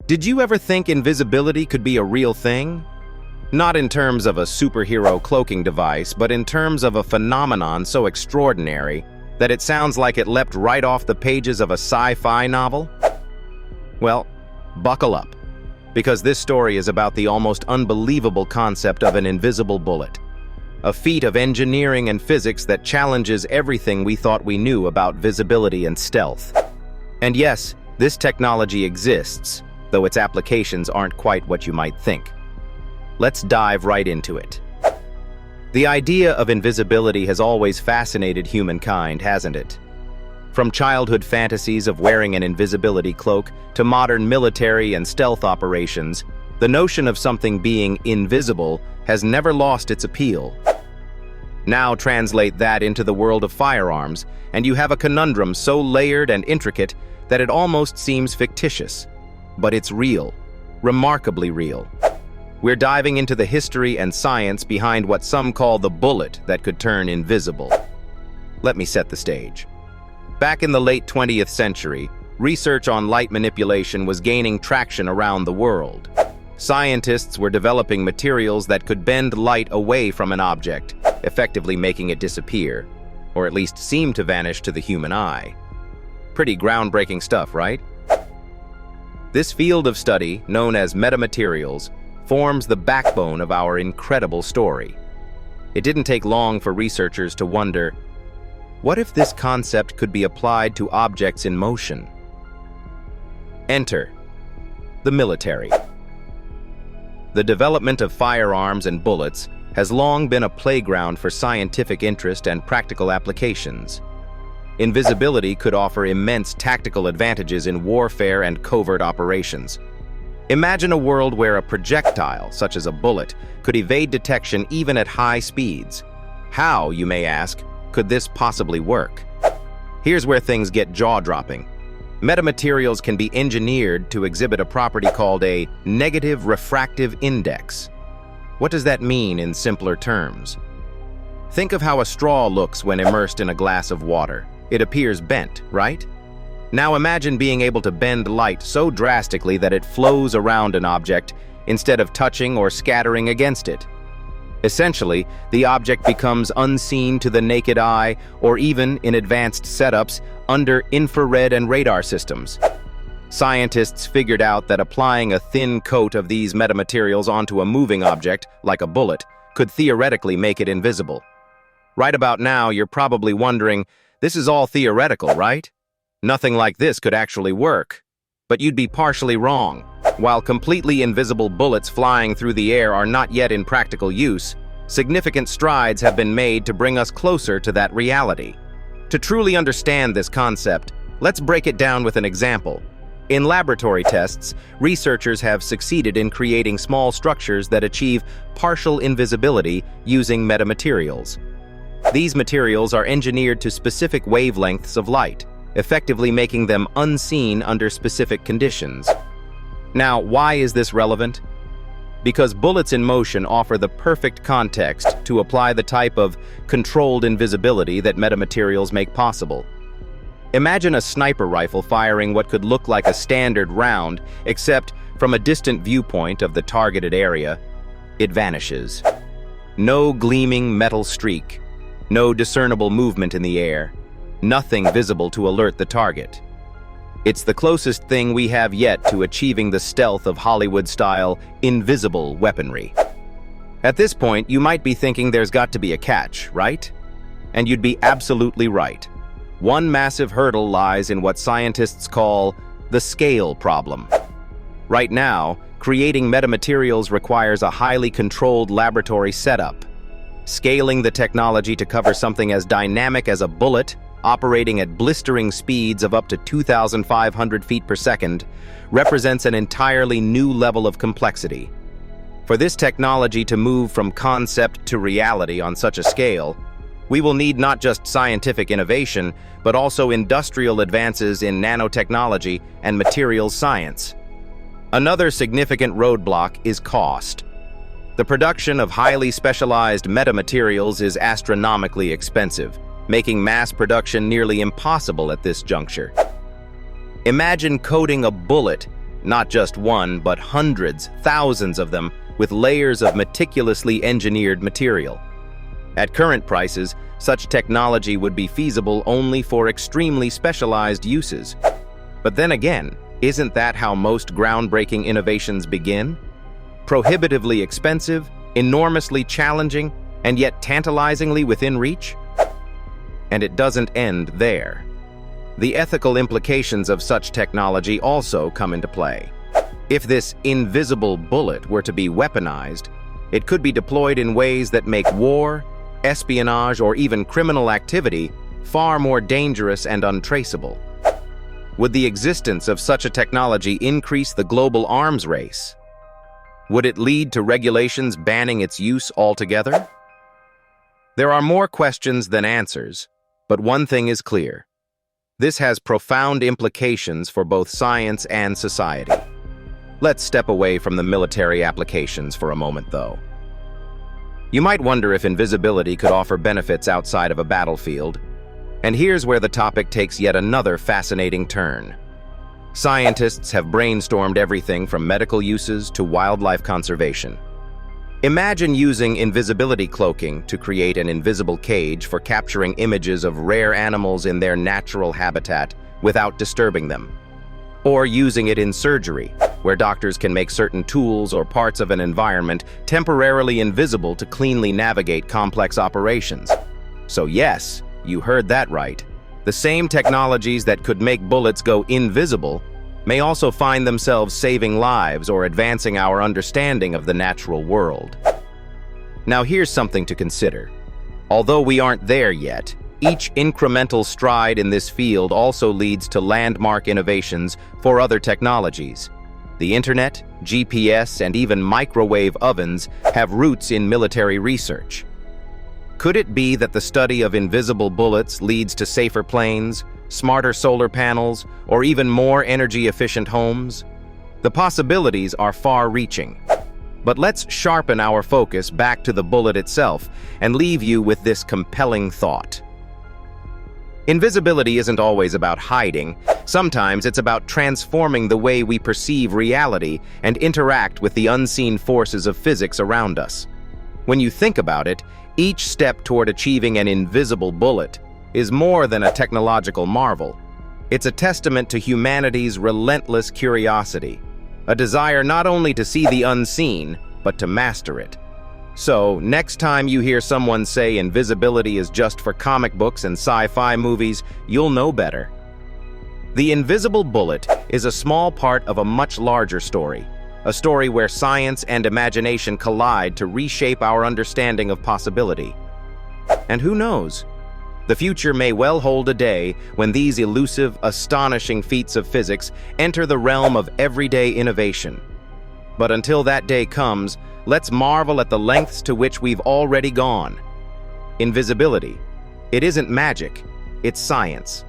Did you ever think invisibility could be a real thing? Not in terms of a superhero cloaking device, but in terms of a phenomenon so extraordinary that it sounds like it leapt right off the pages of a sci-fi novel? Well, buckle up, because this story is about the almost unbelievable concept of an invisible bullet, a feat of engineering and physics that challenges everything we thought we knew about visibility and stealth. And yes, this technology exists, though its applications aren't quite what you might think. Let's dive right into it. The idea of invisibility has always fascinated humankind, hasn't it? From childhood fantasies of wearing an invisibility cloak to modern military and stealth operations, the notion of something being invisible has never lost its appeal. Now translate that into the world of firearms, and you have a conundrum so layered and intricate that it almost seems fictitious. But it's real, remarkably real. We're diving into the history and science behind what some call the bullet that could turn invisible. Let me set the stage. Back in the late 20th century, research on light manipulation was gaining traction around the world. Scientists were developing materials that could bend light away from an object, effectively making it disappear, or at least seem to vanish to the human eye. Pretty groundbreaking stuff, right? This field of study, known as metamaterials, forms the backbone of our incredible story. It didn't take long for researchers to wonder, what if this concept could be applied to objects in motion? Enter the military. The development of firearms and bullets has long been a playground for scientific interest and practical applications. Invisibility could offer immense tactical advantages in warfare and covert operations. Imagine a world where a projectile, such as a bullet, could evade detection even at high speeds. How, you may ask, could this possibly work? Here's where things get jaw-dropping. Metamaterials can be engineered to exhibit a property called a negative refractive index. What does that mean in simpler terms? Think of how a straw looks when immersed in a glass of water. It appears bent, right? Now imagine being able to bend light so drastically that it flows around an object instead of touching or scattering against it. Essentially, the object becomes unseen to the naked eye, or even, in advanced setups, under infrared and radar systems. Scientists figured out that applying a thin coat of these metamaterials onto a moving object, like a bullet, could theoretically make it invisible. Right about now, you're probably wondering, this is all theoretical, right? Nothing like this could actually work. But you'd be partially wrong. While completely invisible bullets flying through the air are not yet in practical use, significant strides have been made to bring us closer to that reality. To truly understand this concept, let's break it down with an example. In laboratory tests, researchers have succeeded in creating small structures that achieve partial invisibility using metamaterials. These materials are engineered to specific wavelengths of light, effectively making them unseen under specific conditions. Now, why is this relevant? Because bullets in motion offer the perfect context to apply the type of controlled invisibility that metamaterials make possible. Imagine a sniper rifle firing what could look like a standard round, except from a distant viewpoint of the targeted area, it vanishes. No gleaming metal streak, no discernible movement in the air, nothing visible to alert the target. It's the closest thing we have yet to achieving the stealth of Hollywood-style, invisible weaponry. At this point, you might be thinking there's got to be a catch, right? And you'd be absolutely right. One massive hurdle lies in what scientists call the scale problem. Right now, creating metamaterials requires a highly controlled laboratory setup. Scaling the technology to cover something as dynamic as a bullet, operating at blistering speeds of up to 2,500 feet per second, represents an entirely new level of complexity. For this technology to move from concept to reality on such a scale, we will need not just scientific innovation, but also industrial advances in nanotechnology and materials science. Another significant roadblock is cost. The production of highly specialized metamaterials is astronomically expensive, making mass production nearly impossible at this juncture. Imagine coating a bullet Not just one, but hundreds, thousands of them, with layers of meticulously engineered material. At current prices, such technology would be feasible only for extremely specialized uses. But then again, isn't that how most groundbreaking innovations begin? Prohibitively expensive, enormously challenging, and yet tantalizingly within reach? And it doesn't end there. The ethical implications of such technology also come into play. If this invisible bullet were to be weaponized, it could be deployed in ways that make war, espionage, or even criminal activity far more dangerous and untraceable. Would the existence of such a technology increase the global arms race? Would it lead to regulations banning its use altogether? There are more questions than answers, but one thing is clear. This has profound implications for both science and society. Let's step away from the military applications for a moment, though. You might wonder if invisibility could offer benefits outside of a battlefield, and here's where the topic takes yet another fascinating turn. Scientists have brainstormed everything from medical uses to wildlife conservation. Imagine using invisibility cloaking to create an invisible cage for capturing images of rare animals in their natural habitat without disturbing them. Or using it in surgery, where doctors can make certain tools or parts of an environment temporarily invisible to cleanly navigate complex operations. So yes, you heard that right. The same technologies that could make bullets go invisible may also find themselves saving lives or advancing our understanding of the natural world. Now here's something to consider. Although we aren't there yet, each incremental stride in this field also leads to landmark innovations for other technologies. The internet, GPS, and even microwave ovens have roots in military research. Could it be that the study of invisible bullets leads to safer planes, smarter solar panels, or even more energy-efficient homes? The possibilities are far-reaching. But let's sharpen our focus back to the bullet itself and leave you with this compelling thought. Invisibility isn't always about hiding. Sometimes it's about transforming the way we perceive reality and interact with the unseen forces of physics around us. When you think about it, each step toward achieving an invisible bullet is more than a technological marvel. It's a testament to humanity's relentless curiosity, a desire not only to see the unseen, but to master it. So, next time you hear someone say invisibility is just for comic books and sci-fi movies, you'll know better. The invisible bullet is a small part of a much larger story, a story where science and imagination collide to reshape our understanding of possibility. And who knows? The future may well hold a day when these elusive, astonishing feats of physics enter the realm of everyday innovation. But until that day comes, let's marvel at the lengths to which we've already gone. Invisibility. It isn't magic, it's science.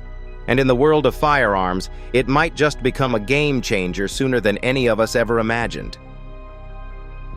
And in the world of firearms, it might just become a game changer sooner than any of us ever imagined.